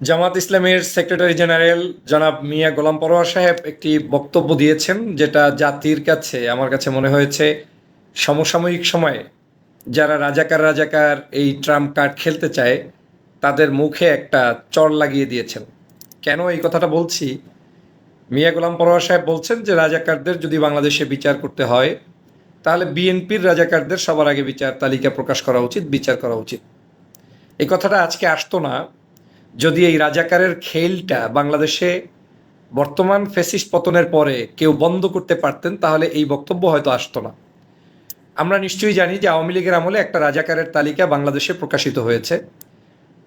জামাত ইসলামের secretary general জনাব মিয়া গোলাম পরোয়ার সাহেব একটি বক্তব্য দিয়েছেন, যেটা জাতির কাছে আমার কাছে মনে হয়েছে সমসাময়িক সময়ে যারা রাজাকার রাজাকার এই ট্রাম্প কার্ড খেলতে চায় তাদের মুখে একটা চড় লাগিয়ে দিয়েছেন। কেন এই কথাটা বলছি? মিয়া গোলাম পরোয়ার সাহেব বলছেন যে রাজাকারদের যদি বাংলাদেশে বিচার করতে হয় তাহলে বিএনপির রাজাকারদের সবার আগে বিচার তালিকা প্রকাশ করা উচিত, বিচার করা উচিত। এই কথাটা আজকে আসতো না যদি এই রাজাকারের খেলটা বাংলাদেশে বর্তমান ফ্যাসিস্ট পতনের পরে কেউ বন্ধ করতে পারতেন, তাহলে এই বক্তব্য হয়তো আসতো না। আমরা নিশ্চয়ই জানি যে আওয়ামী লীগের আমলে একটা রাজাকারের তালিকা বাংলাদেশে প্রকাশিত হয়েছে,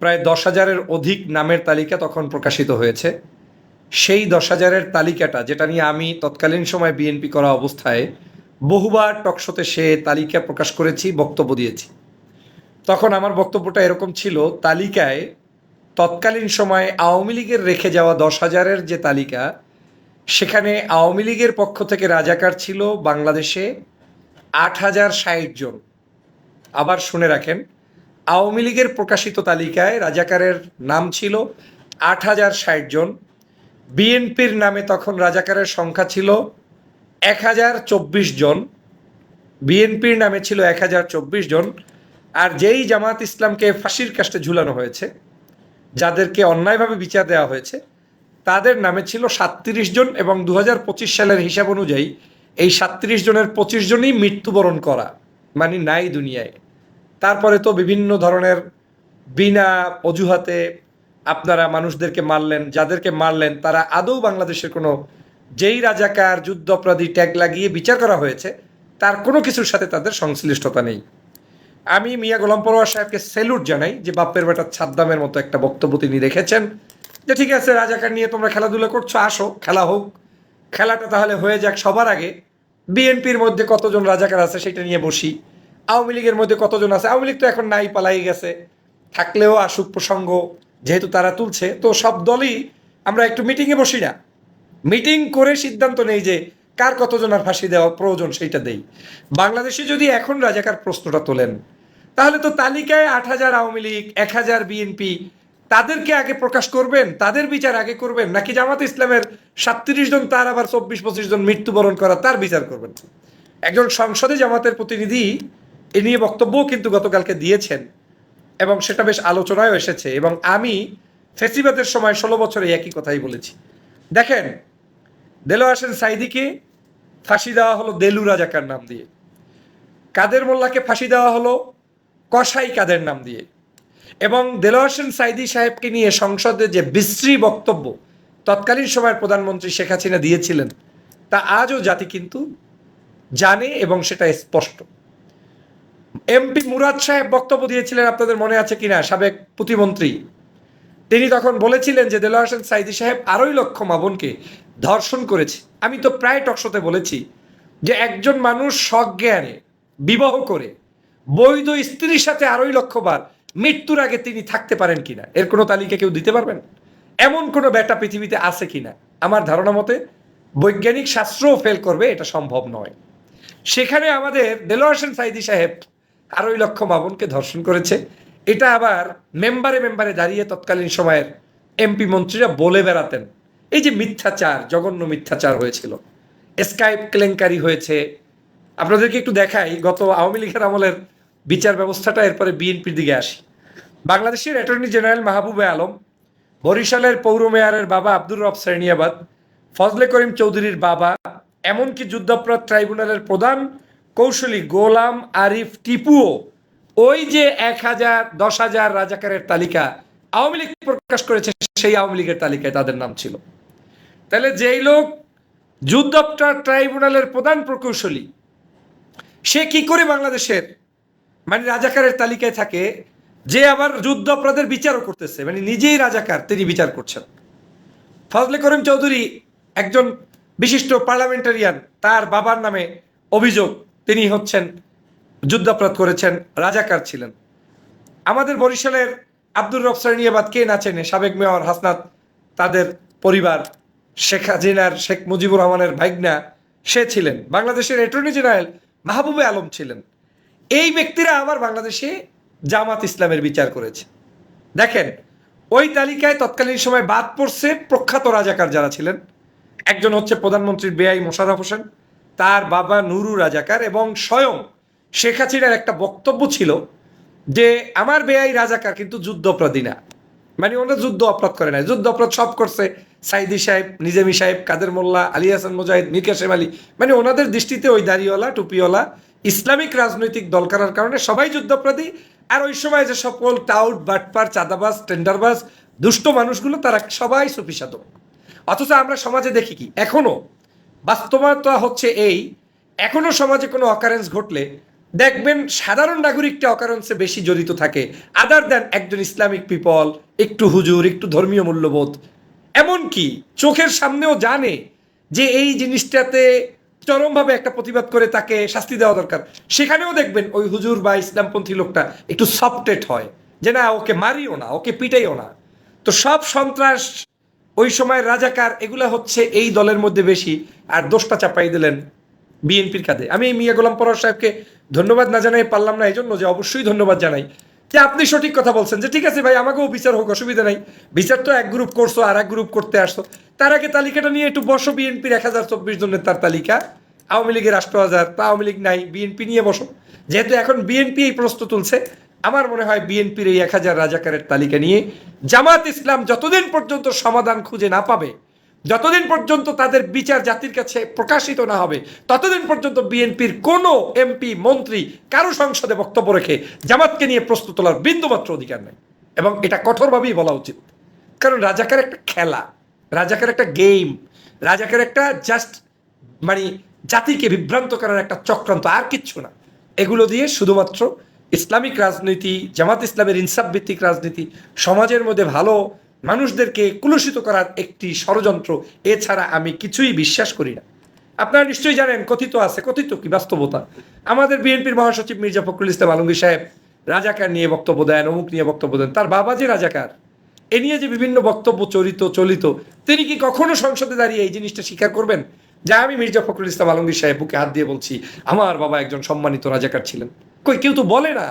প্রায় 10,000-এর অধিক নামের তালিকা তখন প্রকাশিত হয়েছে। সেই 10,000-এর তালিকাটা, যেটা নিয়ে আমি তৎকালীন সময় বিএনপি করা অবস্থায় বহুবার টকশোতে সে তালিকা প্রকাশ করেছি, বক্তব্য দিয়েছি। তখন আমার বক্তব্যটা এরকম ছিল, তালিকায় তৎকালীন সময়ে আওয়ামী লীগের রেখে যাওয়া 10,000-এর যে তালিকা, সেখানে আওয়ামী লীগের পক্ষ থেকে রাজাকার ছিল বাংলাদেশে 8,060 জন। আবার শুনে রাখেন, আওয়ামী লীগের প্রকাশিত তালিকায় রাজাকারের নাম ছিল 8,060 জন। বিএনপির নামে তখন রাজাকারের সংখ্যা ছিল 1,024 জন। বিএনপির নামে ছিল 1,024 জন। আর যেই জামাত ইসলামকে ফাঁসির কাস্টে ঝুলানো হয়েছে, যাদেরকে অন্যায়ভাবে বিচার দেওয়া হয়েছে, তাদের নামে ছিল 37 জন, এবং 2025 সালের হিসাব অনুযায়ী এই 37 জনের 25 জনই মৃত্যুবরণ করা, মানে নাই দুনিয়ায়। তারপরে তো বিভিন্ন ধরনের বিনা অজুহাতে আপনারা মানুষদেরকে মারলেন, যাদেরকে মারলেন তারা আদৌ বাংলাদেশের কোনো, যেই রাজাকার যুদ্ধ অপরাধী ট্যাগ লাগিয়ে বিচার করা হয়েছে তার কোনো কিছুর সাথে তাদের সংশ্লিষ্টতা নেই। আমি মিয়া গোলাম পরোয়ার সাহেবকে স্যালুট জানাই যে বাপ্পের বেটা ছাদ্দামের মতো একটা বক্তব্য তিনি রেখেছেন, যে ঠিক আছে রাজাকার নিয়ে তোমরা খেলাধুলা করছো, আসো খেলা হোক, খেলাটা তাহলে হয়ে যাক। সবার আগে বিএনপির মধ্যে কতজন রাজাকার আছে সেটা নিয়ে বসি, আওয়ামী লীগের মধ্যে কতজন আছে, আওয়ামী লীগ তো এখন নাই, পালাই গেছে, থাকলেও আসুক প্রসঙ্গ, যেহেতু তারা তুলছে তো সব দলই আমরা একটু মিটিংয়ে বসি না, মিটিং করে সিদ্ধান্ত নেই যে কার কতজনের ফাঁসি দেওয়া প্রয়োজন সেইটা দেই। বাংলাদেশে যদি এখন রাজাকার প্রশ্নটা তোলেন, তাহলে তো তালিকায় 8,000 আওয়ামী লীগ, 1,000 বিএনপি, তাদেরকে আগে প্রকাশ করবেন, তাদের বিচার আগে করবেন, নাকি জামাত ইসলামের 37 জন তার আবার 24-25 জন মৃত্যুবরণ করা তার বিচার করবেন? একজন সংসদে জামাতের প্রতিনিধি এ নিয়ে বক্তব্যও কিন্তু গতকালকে দিয়েছেন, এবং সেটা বেশ আলোচনায় এসেছে। এবং আমি ফেসিবাদের সময় 16 বছরে একই কথাই বলেছি। দেখেন, দেলোয়ার হোসেন সাঈদীকে ফাঁসি দেওয়া হলো দেলু রাজাকার নাম দিয়ে, কাদের মোল্লাকে ফাঁসি দেওয়া হলো কসাই কাদের নাম দিয়ে, এবং দেলোয়ার হোসেন সাঈদী সাহেবকে নিয়ে সংসদে যে বিশ্রী বক্তব্য তৎকালীন সময়ের প্রধানমন্ত্রী শেখ হাসিনা দিয়েছিলেন, তা আজও জাতি কিন্তু জানে এবং সেটা স্পষ্ট। এমপি মুরাদ সাহেব বক্তব্য দিয়েছিলেন, আপনাদের মনে আছে কিনা, সাবেক প্রতিমন্ত্রী, তিনি তখন বলেছিলেন যে দেলোয়ার হোসেন সাঈদী সাহেব 2.5 লক্ষ মা বোনকে ধর্ষণ করেছে। আমি তো প্রায় টকশোতে বলেছি যে একজন মানুষ সজ্ঞানে বিবাহ করে বৈধ স্ত্রীর সাথে 2.5 লক্ষ বার মৃত্যুর আগে তিনি থাকতে পারেন কিনা, এর কোনো তালিকা কেউ দিতে পারবেন? এমন কোনো বেটা পৃথিবীতে আছে কিনা? আমার ধারণা মতে বৈজ্ঞানিক শাস্ত্রও ফেল করবে, এটা সম্ভব নয়। সেখানে আমাদের দেলোয়ার হোসেন সাঈদী সাহেব 2.5 লক্ষ মা বোনকে ধর্ষণ করেছে, এটা আবার মেম্বারে মেম্বারে দাঁড়িয়ে তৎকালীন সময়ের এমপি মন্ত্রীরা বলে বেড়াতেন। এই যে মিথ্যাচার, জঘন্য মিথ্যাচার হয়েছিল, স্কাইপ কেলেঙ্কারি হয়েছে। আপনাদেরকে একটু দেখাই গত আওয়ামী লীগের আমলের বিচার ব্যবস্থাটা, এরপরে বিএনপির দিকে আসি। বাংলাদেশের অ্যাটর্নি জেনারেল মাহবুবে আলম, বরিশালের পৌর মেয়রের বাবা আব্দুর রব শ্রেণিয়াবাদ, ফজলে করিম চৌধুরীর বাবা, এমনকি যুদ্ধাপরাধ ট্রাইব্যুনালের প্রধান কৌশলী গোলাম আরিফ টিপুও ওই যে 1,000 10,000 রাজাকারের তালিকা আওয়ামী লীগ প্রকাশ করেছে, সেই আওয়ামী লীগের তালিকায় তাদের নাম ছিল। তাহলে যেই লোক যুদ্ধাপরাধ ট্রাইব্যুনালের প্রধান প্রকৌশলী, সে কি করে বাংলাদেশের মানে রাজাকারের তালিকায় থাকে, যে আবার যুদ্ধ অপরাধের বিচারও করতেছে, মানে নিজেই রাজাকার তিনি বিচার করছেন। ফজলে করিম চৌধুরী একজন বিশিষ্ট পার্লামেন্টারিয়ান, তার বাবার নামে অভিযোগ তিনি হচ্ছেন যুদ্ধাপরাধ করেছেন, রাজাকার ছিলেন। আমাদের বরিশালের আব্দুর রব শ্রেণিয়াবাদ, কে না চেনে, সাবেক মেয়র হাসনাত, তাদের পরিবার, শেখ হাসিনার শেখ মুজিবুর রহমানের ভাইগনা, সে ছিলেন। বাংলাদেশের অ্যাটর্নি জেনারেল মাহবুবে আলম ছিলেন। এই ব্যক্তিরা আবার বাংলাদেশে জামাত ইসলামের বিচার করেছে। দেখেন, ওই তালিকায় তৎকালীন সময় বাদ পড়ছে প্রখ্যাত রাজাকার যারা ছিলেন। একজন হচ্ছে প্রধানমন্ত্রীর বেআই মোশাররফ হোসেন, তার বাবা নুরু রাজাকার, এবং স্বয়ং শেখ হাসিনার একটা বক্তব্য ছিল যে আমার বেআই রাজাকার কিন্তু যুদ্ধ অপরাধী না। মানে ওরা যুদ্ধ অপরাধ করে না, যুদ্ধ অপরাধ সব করছে সাইদি সাহেব, নিজামী সাহেব, কাদের মোল্লা, আলী হাসান মুজাহিদ, মীর কাসেম আলী। মানে ওনাদের দৃষ্টিতে ওই দাড়িওয়ালা টুপিওয়ালা ইসলামিক রাজনৈতিক দল করার কারণে সবাই যুদ্ধাপরাধী। আর ওই সময় যে সকল টাউট, বাটপার, চাঁদাবাজ, টেন্ডারবাজ, দুষ্ট মানুষগুলো তারা সবাই সুফি সাধক। অথচ আমরা সমাজে দেখি কি এখনো বাস্তবতা হচ্ছে এই, এখনো সমাজে কোনো অকারেন্স ঘটলে দেখবেন সাধারণ নাগরিকটা অকারেন্সে বেশি জড়িত থাকে আদার দেন একজন ইসলামিক পিপল, একটু হুজুর, একটু ধর্মীয় মূল্যবোধ। এমনকি চোখের সামনেও জানে যে এই জিনিসটাতে চরমভাবে একটা প্রতিবাদ করে তাকে শাস্তি দেওয়া দরকার, সেখানেও দেখবেন ওই হুজুর বা ইসলামপন্থী লোকটা একটু সফটেড হয় যে না, ওকে মারিও না, ওকে পিটাইও না। তো সব সন্ত্রাস, ওই সময় রাজাকার, এগুলা হচ্ছে এই দলের মধ্যে বেশি। আর দোষটা চাপাই দিলেন বিএনপির কাঁধে। আমি এই মিয়া গোলাম পরোয়ার সাহেবকে ধন্যবাদ না জানাই পারলাম না, এই জন্য যে অবশ্যই ধন্যবাদ জানাই যে আপনি সঠিক কথা বলছেন যে ঠিক আছে ভাই, আমাকেও বিচার হোক, অসুবিধা নাই। বিচার তো এক গ্রুপ করছো, আর এক গ্রুপ করতে আসছো, তার আগে তালিকাটা নিয়ে একটু বসো। বিএনপির 1024 জনের তার তালিকা, আওয়ামী লীগের 8000, তা আওয়ামী লীগ নাই, বিএনপি নিয়ে বসো। যেহেতু এখন বিএনপি এই প্রশ্ন তুলছে, আমার মনে হয় বিএনপির এই 1000 রাজাকারের তালিকা নিয়ে জামাত ইসলাম যতদিন পর্যন্ত সমাধান খুঁজে না পাবে, যতদিন পর্যন্ত তাদের বিচার জাতির কাছে প্রকাশিত না হবে, ততদিন পর্যন্ত বিএনপির কোনো এমপি, মন্ত্রী কারো সংসদে বক্তব্য রেখে জামাতকে নিয়ে প্রশ্ন তোলার বিন্দুমাত্র অধিকার নেই। এবং এটা কঠোরভাবেই বলা উচিত। কারণ রাজাকার একটা খেলা, রাজাকার একটা গেম, রাজাকার একটা জাস্ট মানে জাতিকে বিভ্রান্ত করার একটা চক্রান্ত, আর কিচ্ছু না। এগুলো দিয়ে শুধুমাত্র ইসলামিক রাজনীতি, জামাত ইসলামের ইনসাফ ভিত্তিক রাজনীতি, সমাজের মধ্যে ভালো মানুষদেরকে কুলুষিত করার একটি ষড়যন্ত্র, এছাড়া আমি কিছুই বিশ্বাস করি না। আপনারা নিশ্চয়ই জানেন, কথিত আছে, কথিত কি বাস্তবতা, আমাদের বিএনপির মহাসচিব মির্জা ফখরুল ইসলাম আলমগীর সাহেব রাজাকার নিয়ে বক্তব্য দেন, অমুক নিয়ে বক্তব্য দেন, তার বাবা যে রাজাকার, এ নিয়ে যে বিভিন্ন বক্তব্য চলিত, তিনি কি কখনো সংসদে দাঁড়িয়ে এই জিনিসটা স্বীকার করবেন যা আমি মির্জা ফখরুল ইসলাম আলমগীর সাহেব বুকে হাত দিয়ে বলছি আমার বাবা একজন সম্মানিত রাজাকার ছিলেন? কই, কেউ তো বলে না।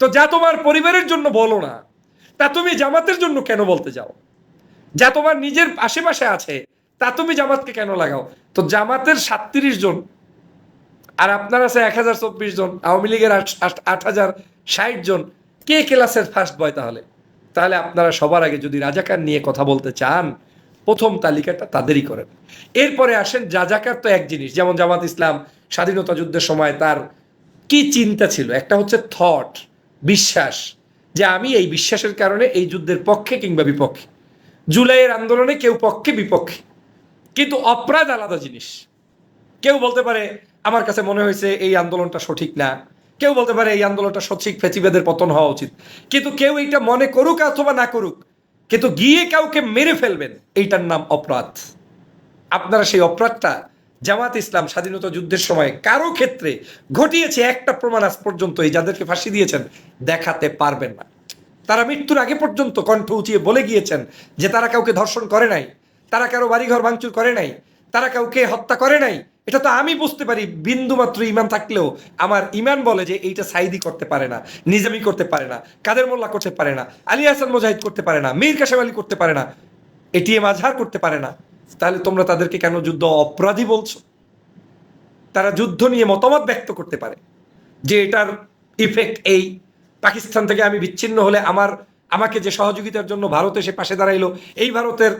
তো যা তোমার পরিবারের জন্য বলো না, তা তুমি জামাতের জন্য কেন বলতে যাও? যা তোমার নিজের আশেপাশে আছে তা তুমি জামাতকে কেন লাগাও? তো জামাতের 37 জন আর আপনার আছে 1024 জন, আওয়ামী লীগের 8060 জন, কে ক্লাসের ফার্স্ট বয়? তাহলে আপনারা সবার আগে যদি রাজাকার নিয়ে কথা বলতে চান, প্রথম তালিকাটা তাদেরই করেন। এরপরে আসেন রাজাকার তো এক জিনিস, যেমন জামাত ইসলাম স্বাধীনতা যুদ্ধের সময় তার কি চিন্তা ছিল, একটা হচ্ছে থট, বিশ্বাস, যে আমি এই বিশ্বাসের কারণে এই যুদ্ধের পক্ষে কিংবা বিপক্ষে। জুলাইয়ের আন্দোলনে কেউ পক্ষে বিপক্ষে, কিন্তু অপরাধ আলাদা জিনিস। কেউ বলতে পারে আমার কাছে মনে হয়েছে এই আন্দোলনটা সঠিক না, কেউ বলতে পারে এই আন্দোলনটা সঠিক, ফেসিবাদের পতন হওয়া উচিত। কিন্তু কেউ এইটা মনে করুক অথবা না করুক, কিন্তু গিয়ে কাউকে মেরে ফেলবেন, এইটার নাম অপরাধ। আপনারা সেই অপরাধটা জামাত ইসলাম স্বাধীনতা যুদ্ধের সময় কারো ক্ষেত্রে ঘটিয়েছে একটা প্রমাণ আজ পর্যন্ত এই যাদেরকে ফাঁসি দিয়েছেন দেখাতে পারবেন না। তারা মৃত্যুর আগে পর্যন্ত কণ্ঠ উঁচিয়ে বলে গিয়েছেন যে তারা কাউকে ধর্ষণ করে নাই, তারা কারো বাড়িঘর ভাঙচুর করে নাই, তারা কাউকে হত্যা করে নাই। এটা তো আমি বুঝতে পারি, বিন্দুমাত্র ইমান থাকলেও আমার ইমান বলে যে এইটা সাইদি করতে পারে না, নিজামি করতে পারে না, কাদের মোল্লা করতে পারে না, আলী হাসান মুজাহিদ করতে পারে না, মীর কাসেম আলী করতে পারে না, এটিএম আজহার করতে পারে না। তাহলে তোমরা তাদেরকে কেন যুদ্ধ অপরাধী বলছো? তারা যুদ্ধ নিয়ে মতামত ব্যক্ত করতে পারে যে এটার ইফেক্ট এই, পাকিস্তান থেকে আমি বিচ্ছিন্ন হলে আমাকে যে সহযোগিতার জন্য ভারত এসে পাশে দাঁড়াইলো, এই ভারতের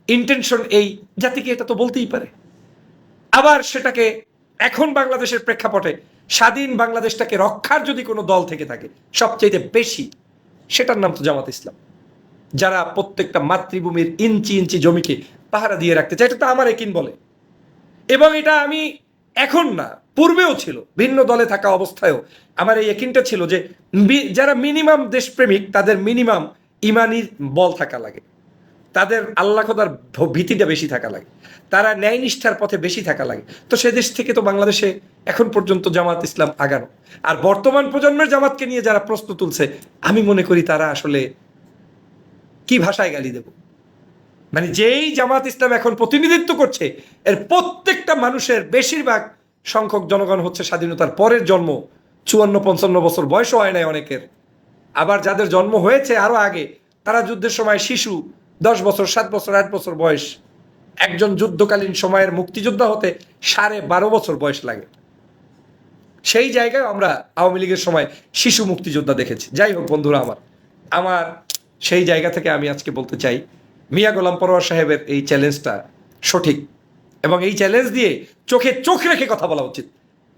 ইন্টেনশন এই, জাতিকে এটা তো বলতেই পারে। আবার সেটাকে এখন বাংলাদেশের প্রেক্ষাপটে স্বাধীন বাংলাদেশটাকে রক্ষার যদি কোনো দল থেকে থাকে সবচেয়ে বেশি, সেটার নাম তো জামাত ইসলাম, যারা প্রত্যেকটা মাতৃভূমির ইঞ্চি ইঞ্চি জমিকে পাহারা দিয়ে রাখতে চায়। এটা তো আমার একিন বলে, এবং এটা আমি এখন না, পূর্বেও ছিল, ভিন্ন দলে থাকা অবস্থায়ও আমার এই একিনটা ছিল যে যারা মিনিমাম দেশপ্রেমিক তাদের মিনিমাম ইমানির বল থাকা লাগে, তাদের আল্লাহ খোদার ভীতিটা বেশি থাকা লাগে, তারা ন্যায় নিষ্ঠার পথে বেশি থাকা লাগে। তো সে দেশ থেকে তো বাংলাদেশে এখন পর্যন্ত জামাত ইসলাম আগানো। আর বর্তমান প্রজন্মের জামাতকে নিয়ে যারা প্রশ্ন তুলছে, আমি মনে করি তারা আসলে কি ভাষায় গালি দেব? মানে যেই জামাত ইসলাম এখন প্রতিনিধিত্ব করছে, এর প্রত্যেকটা মানুষের বেশিরভাগ সংখ্যক জনগণ হচ্ছে স্বাধীনতার পরের জন্ম, 54-55 বছর বয়সও হয় নাই অনেকের। আবার যাদের জন্ম হয়েছে আরো আগে, তারা যুদ্ধের সময় শিশু, 10 বছর, 7 বছর, 8 বছর বয়স। একজন যুদ্ধকালীন সময়ের মুক্তিযোদ্ধা হতে 12.5 বছর বয়স লাগে। সেই জায়গায় আমরা আওয়ামী লীগের সময় শিশু মুক্তিযোদ্ধা দেখেছি। যাই হোক বন্ধুরা, আমার সেই জায়গা থেকে আমি আজকে বলতে চাই, মিয়া গোলাম পরোয়ার সাহেবের এই চ্যালেঞ্জটা সঠিক, এবং এই চ্যালেঞ্জ দিয়ে চোখে চোখ রেখে কথা বলা উচিত।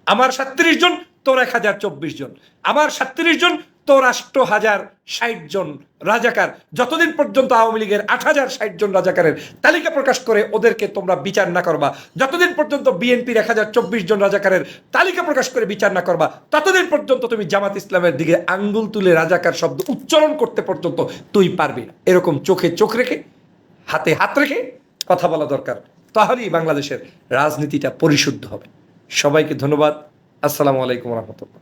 আমার 37 জন, তোর 1024 জন। আমার 37 জন, তোর 8,060 জন রাজাকার। যতদিন পর্যন্ত আওয়ামী লীগের 8,060 জন রাজাকারের তালিকা প্রকাশ করে ওদেরকে তোমরা বিচার না করবা, যতদিন পর্যন্ত বিএনপির 1024 জন রাজাকারের তালিকা প্রকাশ করে বিচার না করবা, ততদিন পর্যন্ত তুমি জামাত ইসলামের দিকে আঙ্গুল তুলে রাজাকার শব্দ উচ্চারণ করতে পর্যন্ত তুই পারবি না। এরকম চোখে চোখ রেখে, হাতে হাত রেখে কথা বলা দরকার। তাহলেই বাংলাদেশের রাজনীতিটা পরিশুদ্ধ হবে। সবাইকে ধন্যবাদ। আসসালামু আলাইকুম রহমতুল্লাহ।